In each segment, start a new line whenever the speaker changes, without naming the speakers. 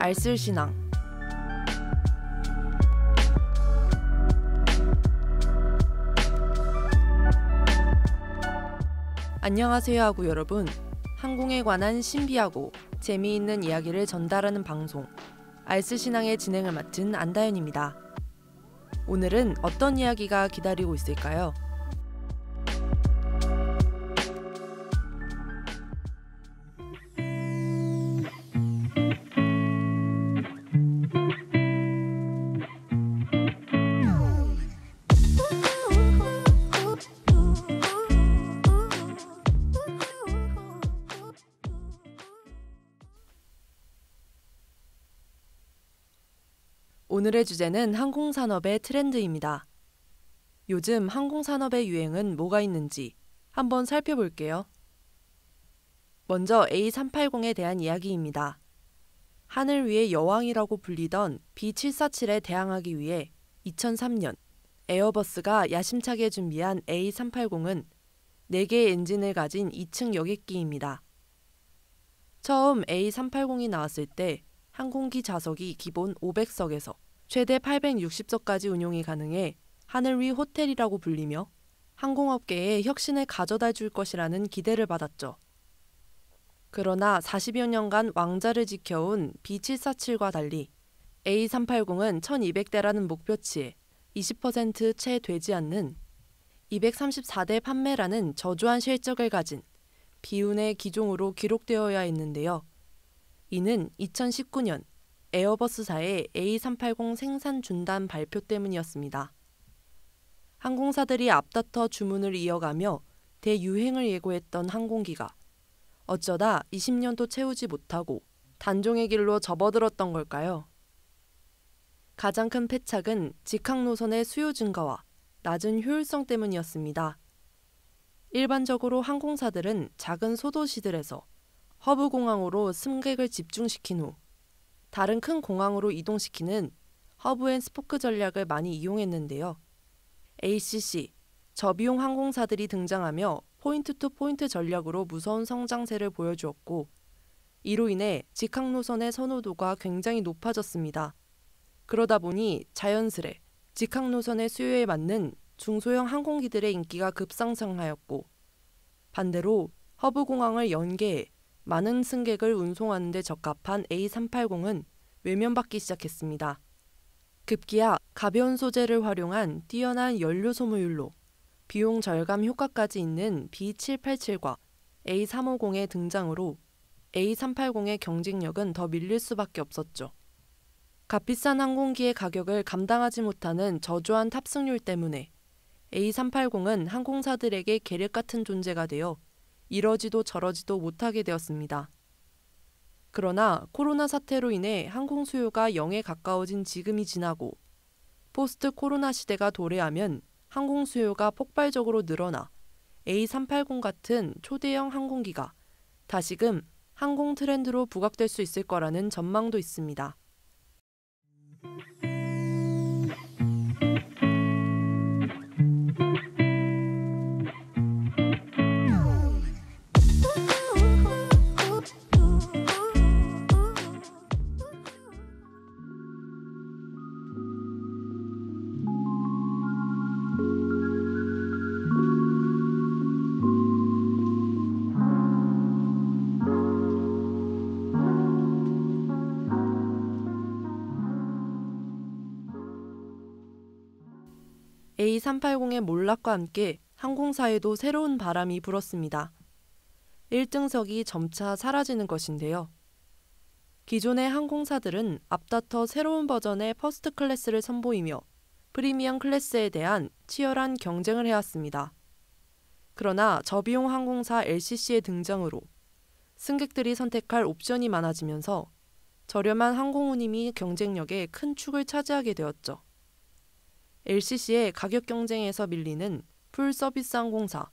알쓸신앙. 안녕하세요 하고 여러분. 항공에 관한 신비하고 재미있는 이야기를 전달하는 방송 알쓸신앙의 진행을 맡은 안다현입니다. 오늘은 어떤 이야기가 기다리고 있을까요? 오늘의 주제는 항공산업의 트렌드입니다. 요즘 항공산업의 유행은 뭐가 있는지 한번 살펴볼게요. 먼저 A380에 대한 이야기입니다. 하늘 위의 여왕이라고 불리던 B747에 대항하기 위해 2003년 에어버스가 야심차게 준비한 A380은 4개의 엔진을 가진 2층 여객기입니다. 처음 A380이 나왔을 때 항공기 좌석이 기본 500석에서 최대 860석까지 운용이 가능해 하늘 위 호텔이라고 불리며 항공업계에 혁신을 가져다 줄 것이라는 기대를 받았죠. 그러나 40여 년간 왕자를 지켜온 B747과 달리 A380은 1200대라는 목표치에 20% 채 되지 않는 234대 판매라는 저조한 실적을 가진 비운의 기종으로 기록되어야 했는데요. 이는 2019년 에어버스사의 A380 생산 중단 발표 때문이었습니다. 항공사들이 앞다퉈 주문을 이어가며 대유행을 예고했던 항공기가 어쩌다 20년도 채우지 못하고 단종의 길로 접어들었던 걸까요? 가장 큰 패착은 직항 노선의 수요 증가와 낮은 효율성 때문이었습니다. 일반적으로 항공사들은 작은 소도시들에서 허브 공항으로 승객을 집중시킨 후 다른 큰 공항으로 이동시키는 허브 앤 스포크 전략을 많이 이용했는데요. ACC, 저비용 항공사들이 등장하며 포인트 투 포인트 전략으로 무서운 성장세를 보여주었고 이로 인해 직항 노선의 선호도가 굉장히 높아졌습니다. 그러다 보니 자연스레 직항 노선의 수요에 맞는 중소형 항공기들의 인기가 급상승하였고 반대로 허브 공항을 연계해 많은 승객을 운송하는 데 적합한 A380은 외면받기 시작했습니다. 급기야 가벼운 소재를 활용한 뛰어난 연료 소모율로 비용 절감 효과까지 있는 B787과 A350의 등장으로 A380의 경쟁력은 더 밀릴 수밖에 없었죠. 값비싼 항공기의 가격을 감당하지 못하는 저조한 탑승률 때문에 A380은 항공사들에게 계륵 같은 존재가 되어 이러지도 저러지도 못하게 되었습니다. 그러나 코로나 사태로 인해 항공 수요가 0에 가까워진 지금이 지나고 포스트 코로나 시대가 도래하면 항공 수요가 폭발적으로 늘어나 A380 같은 초대형 항공기가 다시금 항공 트렌드로 부각될 수 있을 거라는 전망도 있습니다. A380의 몰락과 함께 항공사에도 새로운 바람이 불었습니다. 1등석이 점차 사라지는 것인데요. 기존의 항공사들은 앞다퉈 새로운 버전의 퍼스트 클래스를 선보이며 프리미엄 클래스에 대한 치열한 경쟁을 해왔습니다. 그러나 저비용 항공사 LCC의 등장으로 승객들이 선택할 옵션이 많아지면서 저렴한 항공운임이 경쟁력에 큰 축을 차지하게 되었죠. LCC의 가격 경쟁에서 밀리는 풀 서비스 항공사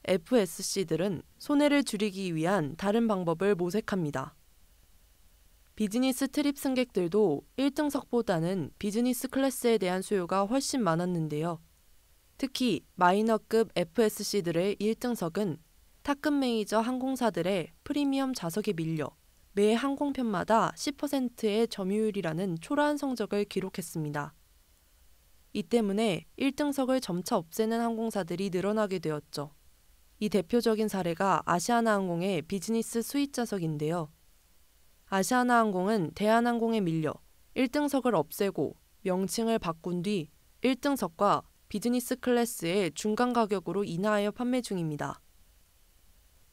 FSC들은 손해를 줄이기 위한 다른 방법을 모색합니다. 비즈니스 트립 승객들도 1등석보다는 비즈니스 클래스에 대한 수요가 훨씬 많았는데요. 특히 마이너급 FSC들의 1등석은 탑급 메이저 항공사들의 프리미엄 좌석에 밀려 매 항공편마다 10%의 점유율이라는 초라한 성적을 기록했습니다. 이 때문에 1등석을 점차 없애는 항공사들이 늘어나게 되었죠. 이 대표적인 사례가 아시아나항공의 비즈니스 스윗 좌석인데요. 아시아나항공은 대한항공에 밀려 1등석을 없애고 명칭을 바꾼 뒤 1등석과 비즈니스 클래스의 중간 가격으로 인하하여 판매 중입니다.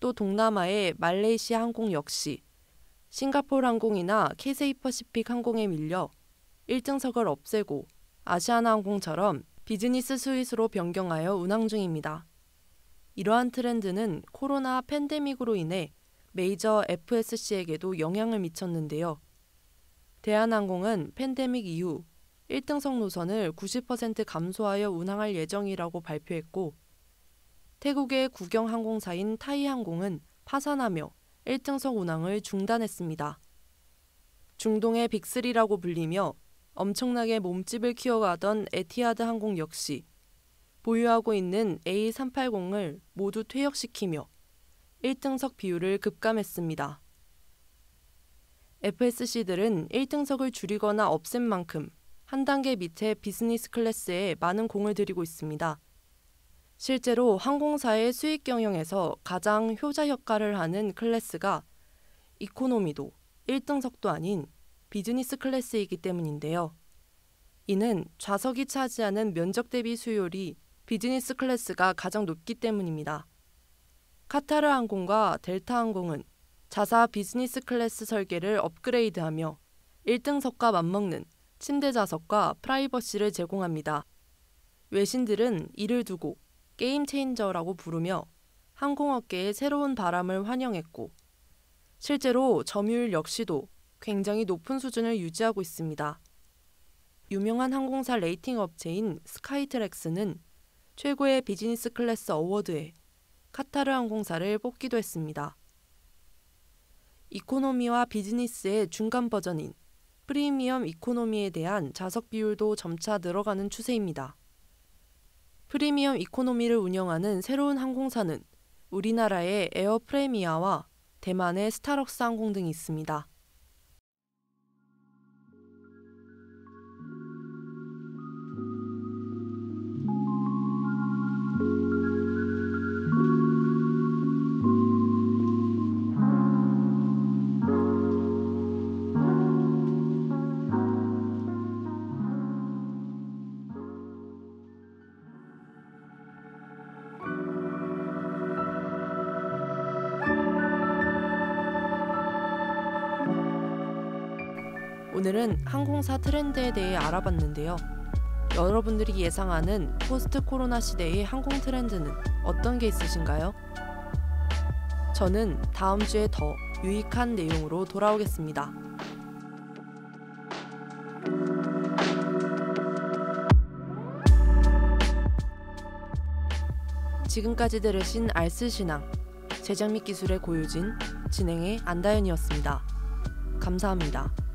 또 동남아의 말레이시아 항공 역시 싱가포르 항공이나 캐세이 퍼시픽 항공에 밀려 1등석을 없애고 아시아나항공처럼 비즈니스 스윗으로 변경하여 운항 중입니다. 이러한 트렌드는 코로나 팬데믹으로 인해 메이저 FSC에게도 영향을 미쳤는데요. 대한항공은 팬데믹 이후 1등석 노선을 90% 감소하여 운항할 예정이라고 발표했고, 태국의 국영항공사인 타이항공은 파산하며 1등석 운항을 중단했습니다. 중동의 빅3라고 불리며 엄청나게 몸집을 키워가던 에티하드 항공 역시 보유하고 있는 A380을 모두 퇴역시키며 1등석 비율을 급감했습니다. FSC들은 1등석을 줄이거나 없앤 만큼 한 단계 밑에 비즈니스 클래스에 많은 공을 들이고 있습니다. 실제로 항공사의 수익 경영에서 가장 효자 역할을 하는 클래스가 이코노미도 1등석도 아닌 비즈니스 클래스이기 때문인데요. 이는 좌석이 차지하는 면적 대비 수요율이 비즈니스 클래스가 가장 높기 때문입니다. 카타르 항공과 델타 항공은 자사 비즈니스 클래스 설계를 업그레이드하며 1등석과 맞먹는 침대 좌석과 프라이버시를 제공합니다. 외신들은 이를 두고 게임 체인저라고 부르며 항공업계의 새로운 바람을 환영했고, 실제로 점유율 역시도 굉장히 높은 수준을 유지하고 있습니다. 유명한 항공사 레이팅 업체인 스카이트랙스는 최고의 비즈니스 클래스 어워드에 카타르 항공사를 뽑기도 했습니다. 이코노미와 비즈니스의 중간 버전인 프리미엄 이코노미에 대한 좌석 비율도 점차 늘어가는 추세입니다. 프리미엄 이코노미를 운영하는 새로운 항공사는 우리나라의 에어프레미아와 대만의 스타럭스 항공 등이 있습니다. 오늘은 항공사 트렌드에 대해 알아봤는데요. 여러분들이 예상하는 포스트 코로나 시대의 항공 트렌드는 어떤 게 있으신가요? 저는 다음 주에 더 유익한 내용으로 돌아오겠습니다. 지금까지 들으신 알쓸신앙, 제작 및 기술의 고유진, 진행의 안다현이었습니다. 감사합니다.